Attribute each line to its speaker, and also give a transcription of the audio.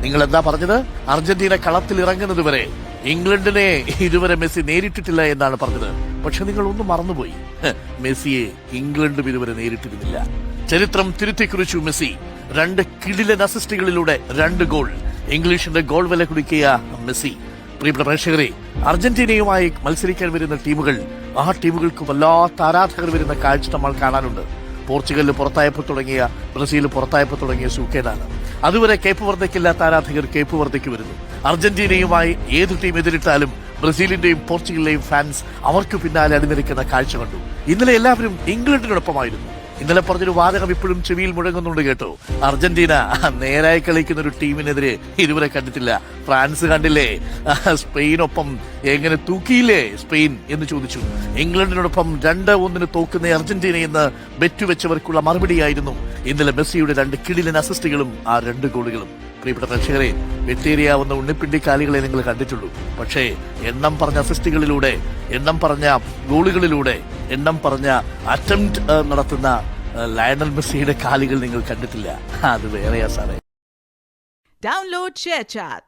Speaker 1: നിങ്ങൾ എന്താ പറഞ്ഞത്? അർജന്റീന കളത്തിൽ ഇറങ്ങുന്നത് വരെ ഇംഗ്ലണ്ടിനെ ഇതുവരെ മെസ്സി നേരിട്ടിട്ടില്ല എന്നാണ് പറഞ്ഞത്. പക്ഷെ നിങ്ങൾ ഒന്ന് മറന്നുപോയി, മെസ്സിയെ ഇംഗ്ലണ്ടും ഇതുവരെ നേരിട്ടിരുന്നില്ല. ചരിത്രം തിരുത്തിക്കുറിച്ചു മെസ്സി. 2 കിടിലൻ അസിസ്റ്റുകളിലൂടെ 2 ഗോൾ. ഇംഗ്ലീഷിന്റെ ഗോൾ വില കുടിക്കിയ മെസ്സി. പ്രിയപ്പെട്ട പ്രേക്ഷകരെ, അർജന്റീനയുമായി മത്സരിക്കാൻ വരുന്ന ടീമുകൾ, ആ ടീമുകൾക്ക് വല്ലാത്ത ആരാധകർ വരുന്ന കാഴ്ച നമ്മൾ കാണാനുണ്ട്. പോർച്ചുഗലിൽ പുറത്തായപ്പോൾ തുടങ്ങിയ, ബ്രസീൽ പുറത്തായപ്പോൾ തുടങ്ങിയ സൂക്കേടാണ്. അതുവരെ കേപ്പ് വർദ്ധയ്ക്കില്ലാത്ത ആരാധകർ കേപ്പ് വർദ്ധയ്ക്ക് വരുന്നു. അർജന്റീനയുമായി ഏത് ടീം എതിരിട്ടാലും ബ്രസീലിന്റെയും പോർച്ചുഗലിന്റെയും ഫാൻസ് അവർക്ക് പിന്നാലെ അണിനിരക്കുന്ന കാഴ്ച കണ്ടു. ഇന്നലെ എല്ലാവരും ഇംഗ്ലണ്ടിനൊപ്പമായിരുന്നു. ഇന്നലെ പറഞ്ഞൊരു വാചകം ഇപ്പോഴും ചെവിയിൽ മുഴങ്ങുന്നുണ്ട് കേട്ടോ. അർജന്റീന നേരായി കളിക്കുന്ന ഒരു ടീമിനെതിരെ ഇതുവരെ കണ്ടിട്ടില്ല. ഫ്രാൻസ് കണ്ടില്ലേ, സ്പെയിനൊപ്പം എങ്ങനെ തൂക്കിയില്ലേ സ്പെയിൻ എന്ന് ചോദിച്ചു. ഇംഗ്ലണ്ടിനോടൊപ്പം 2-1 തോക്കുന്ന അർജന്റീന എന്ന് ബെറ്റുവെച്ചവർക്കുള്ള മറുപടിയായിരുന്നു ഇന്നലെ മെസ്സിയുടെ 2 കിടിലൻ അസിസ്റ്റുകളും ആ 2 ഗോളുകളും. പ്രിയപ്പെട്ട പ്രേക്ഷകരെ, വെട്ടേറിയാവുന്ന ഉണ്ണിപ്പിണ്ടിക്കാലികളെ നിങ്ങൾ കണ്ടിട്ടുള്ളൂ. പക്ഷേ എണ്ണം പറഞ്ഞ അസിസ്റ്റുകളിലൂടെ, എണ്ണം പറഞ്ഞ ഗോളുകളിലൂടെ, എണ്ണം പറഞ്ഞ അറ്റംപ്റ്റ് നടത്തുന്ന ലയണൽ മെസ്സിയുടെ കാലുകൾ നിങ്ങൾ കണ്ടിട്ടില്ല. അത് വേറെയാ സാറേ.
Speaker 2: Download ShareChat.